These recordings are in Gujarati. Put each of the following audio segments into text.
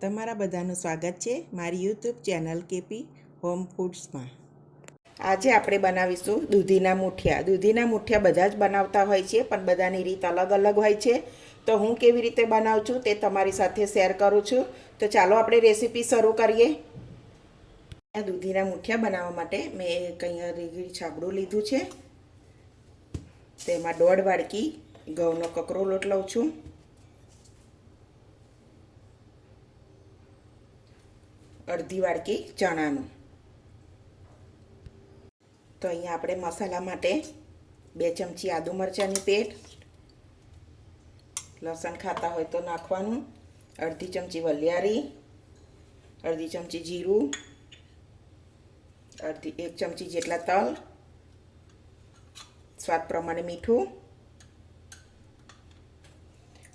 તમારા બધાનું સ્વાગત છે મારી યુટ્યુબ ચેનલ કેપી હોમ ફૂડ્સમાં। આજે આપણે બનાવીશું દૂધીના મૂઠિયા। દૂધીના મૂઠિયા બધા જ બનાવતા હોય છે, પણ બધાની રીત અલગ અલગ હોય છે। તો હું કેવી રીતે બનાવું છું તે તમારી સાથે શેર કરું છું। તો ચાલો આપણે રેસીપી શરૂ કરીએ। આ દૂધીના મૂઠિયા બનાવવા માટે મેં અહીંયા રીંગણી છાબડું લીધું છે। તેમાં 1.5 વાડકી ઘઉંનો કકરો લોટ લઉં છું। અડધી વાડકી ચણાનું। તો અહીંયા આપણે મસાલા માટે 2 ચમચી આદુ મરચાંની પેસ્ટ, લસણ ખાતા હોય તો નાખવાનું, અડધી ચમચી વલિયારી, અડધી ચમચી જીરું, 1 ચમચી જેટલા તલ, સ્વાદ પ્રમાણે મીઠું,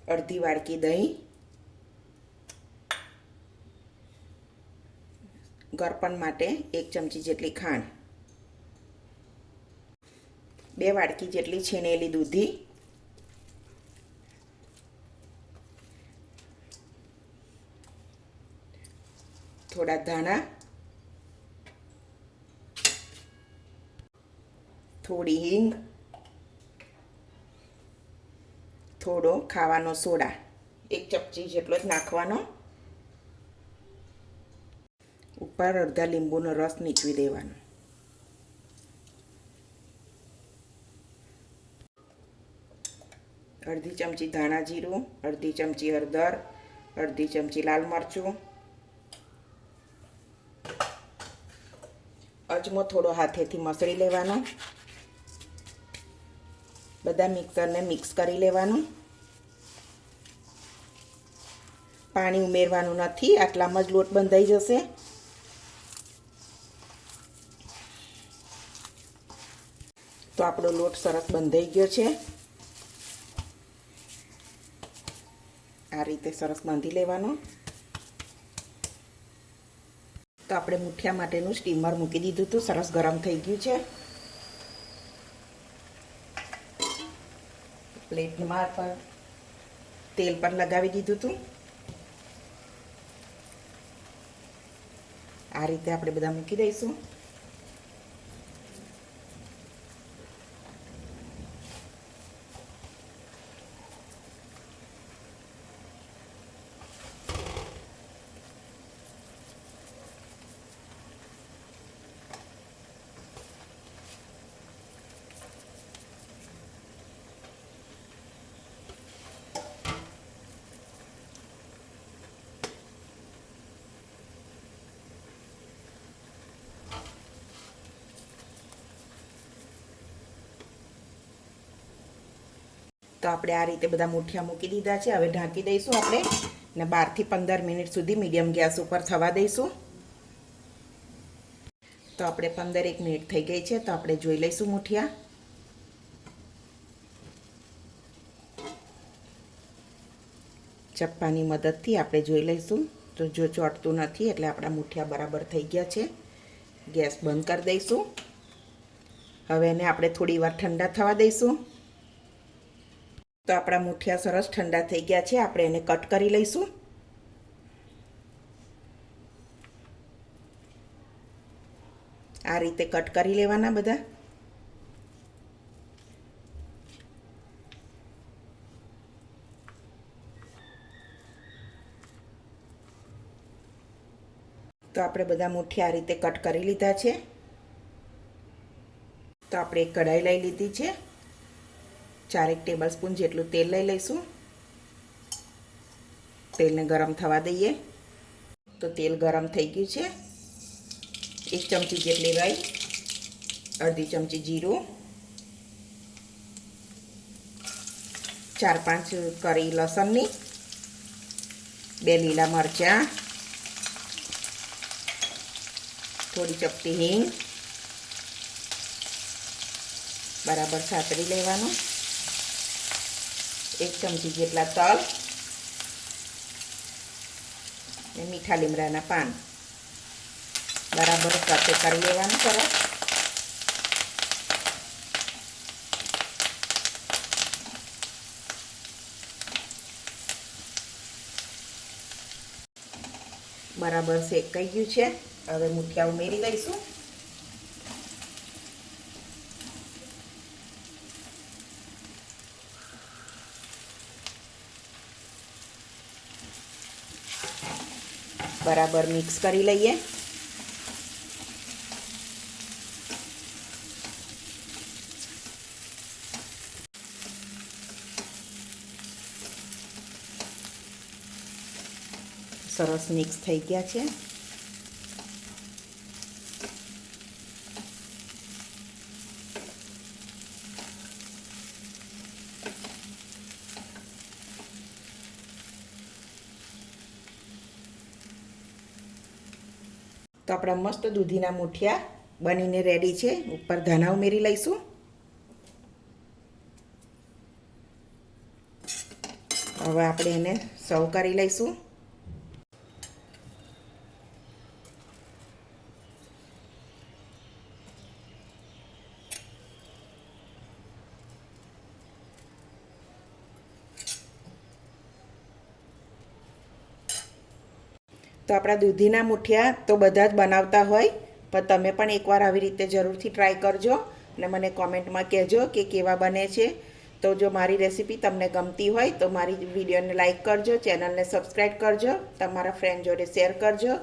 અડધી વાડકી દહીં, ગરપણ માટે 1 ચમચી જેટલી ખાંડ, 2 વાડકી જેટલી છીણેલી દૂધી, થોડા ધાણા, થોડી હિંગ, થોડો ખાવાનો સોડા 1 ચમચી જેટલો જ નાખવાનો। ઉપર અડધા લીંબુનો રસ નીચવી દેવાનો। અડધી ચમચી ધાણા જીરું, અડધી ચમચી હળદર, અડધી ચમચી લાલ મરચું, અજમો થોડો હાથેથી મસળી લેવાનો। બધા મિક્સરને મિક્સ કરી લેવાનું। પાણી ઉમેરવાનું નથી, આટલામાં જ લોટ બંધાઈ જશે। તો આપણો લોટ સરસ બંધાઈ ગયો છે। આ રીતે સરસ બાંધી લેવાનો। તો આપણે મૂઠિયા માટેનું સ્ટીમર મૂકી દીધું હતું, સરસ ગરમ થઈ ગયું છે। પ્લેટમાં પર તેલ પણ લગાવી દીધું હતું। આ રીતે આપણે બધા મૂકી દઈશું। તો આપણે આ રીતે બધા મૂઠિયા મૂકી દીધા છે। હવે ઢાંકી દઈશું આપણે ને 12 થી 15 મિનિટ સુધી મીડિયમ ગેસ ઉપર થવા દઈશું। તો આપણે 15 મિનિટ થઈ ગઈ છે, તો આપણે જોઈ લઈશું મૂઠિયા। ચપ્પાની મદદથી આપણે જોઈ લઈશું। તો જો ચોંટતું નથી એટલે આપણા મૂઠિયા બરાબર થઈ ગયા છે। ગેસ બંધ કરી દઈશું। હવે એને આપણે થોડી વાર ઠંડા થવા દઈશું। તો આપણા મૂઠિયા સરસ ઠંડા થઈ ગયા છે, આપણે એને કટ કરી લઈશું। આ રીતે કટ કરી લેવાના બધા। તો આપણે બધા મૂઠિયા આ રીતે કટ કરી લીધા છે। તો આપણે એક કઢાઈ લઈ લીધી છે, 4 ટેબલસ્પૂન જેટલું તેલ લઈ લઈશું। તેલને ગરમ થવા દઈએ। તો તેલ ગરમ થઈ ગયું છે। 1 ચમચી જેટલી રાઈ, અડધી ચમચી જીરું, 4-5 કરી લસણની, 2 લીલા મરચાં, થોડી ચપટી હિંગ, બરાબર સાતરી લેવાનું। 1 ચમચી જેટલા તલ ને મીઠા લીમડાના પાન બરાબર સાથે કરી લેવાનું સરસ। બરાબર શેકાઈ ગયું છે. હવે મૂઠિયા ઉમેરી દઈશું. બરાબર મિક્સ કરી લઈએ. સરસ મિક્સ થઈ ગયા છે. તો આપણા મસ્ત દૂધીના મૂઠિયા બનીને રેડી છે. ઉપર ધાણા ઉમેરી લઈશું. હવે આપણે એને સર્વ કરી લઈશું. તો આપણા દૂધીના મૂઠિયા તો બધા જ બનાવતા હોય, પણ તમે પણ એકવાર આવી રીતે જરૂરથી ટ્રાય કરજો અને મને કોમેન્ટમાં કહેજો કે કેવા બને છે. તો જો મારી રેસીપી તમને ગમતી હોય તો મારી વિડીયોને લાઈક કરજો, ચેનલને સબસ્ક્રાઈબ કરજો, તમારા ફ્રેન્ડ જોડે શેર કરજો.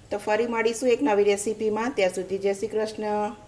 તો ફરી મળીશું એક નવી રેસીપીમાં. ત્યાં સુધી જય શ્રી કૃષ્ણ.